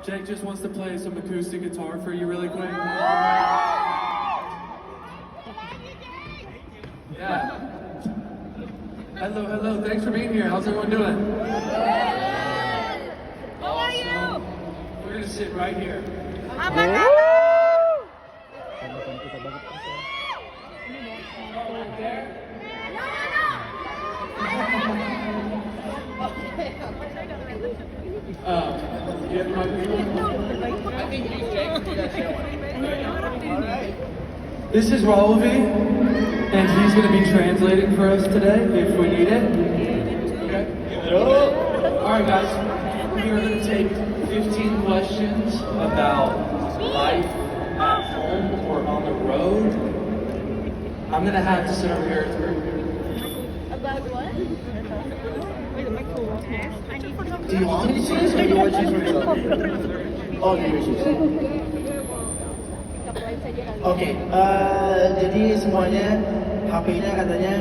Jake just wants to play some acoustic guitar for you really quick. Yeah. Hello. Thanks for being here. How's everyone doing? How are you? We're gonna sit right here. You have I think you, Jake. This is Raoulvi, and he's going to be translating for us today if we need it. Okay. Alright guys, we are going to take 15 questions about life at home or on the road. I'm going to have to sit over here. About what? Do you want me to choose or do you want to choose for yourself? Oh, you choose. Oke, jadi semuanya HP-nya katanya